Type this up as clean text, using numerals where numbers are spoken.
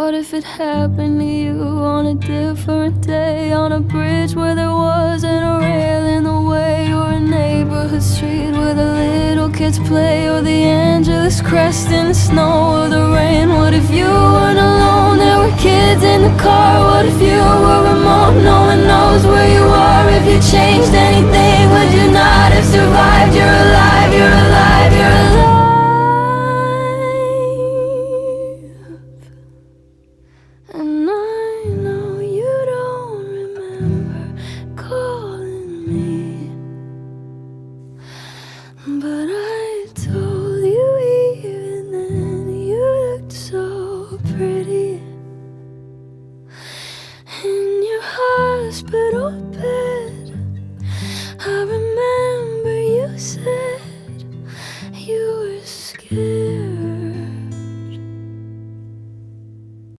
What if it happened to you on a different day, on a bridge where there wasn't a rail in the way, or a neighborhood street where the little kids play, or the Angeles crest in the snow or the rain? What if you weren't alone, there were kids in the car? What if you were remote, no one knows where you are? If you changed anything, would you not have survived? You're alive, you're alive, you're alive. And I know you don't remember calling me, but I told you even then you looked so pretty in your hospital bed.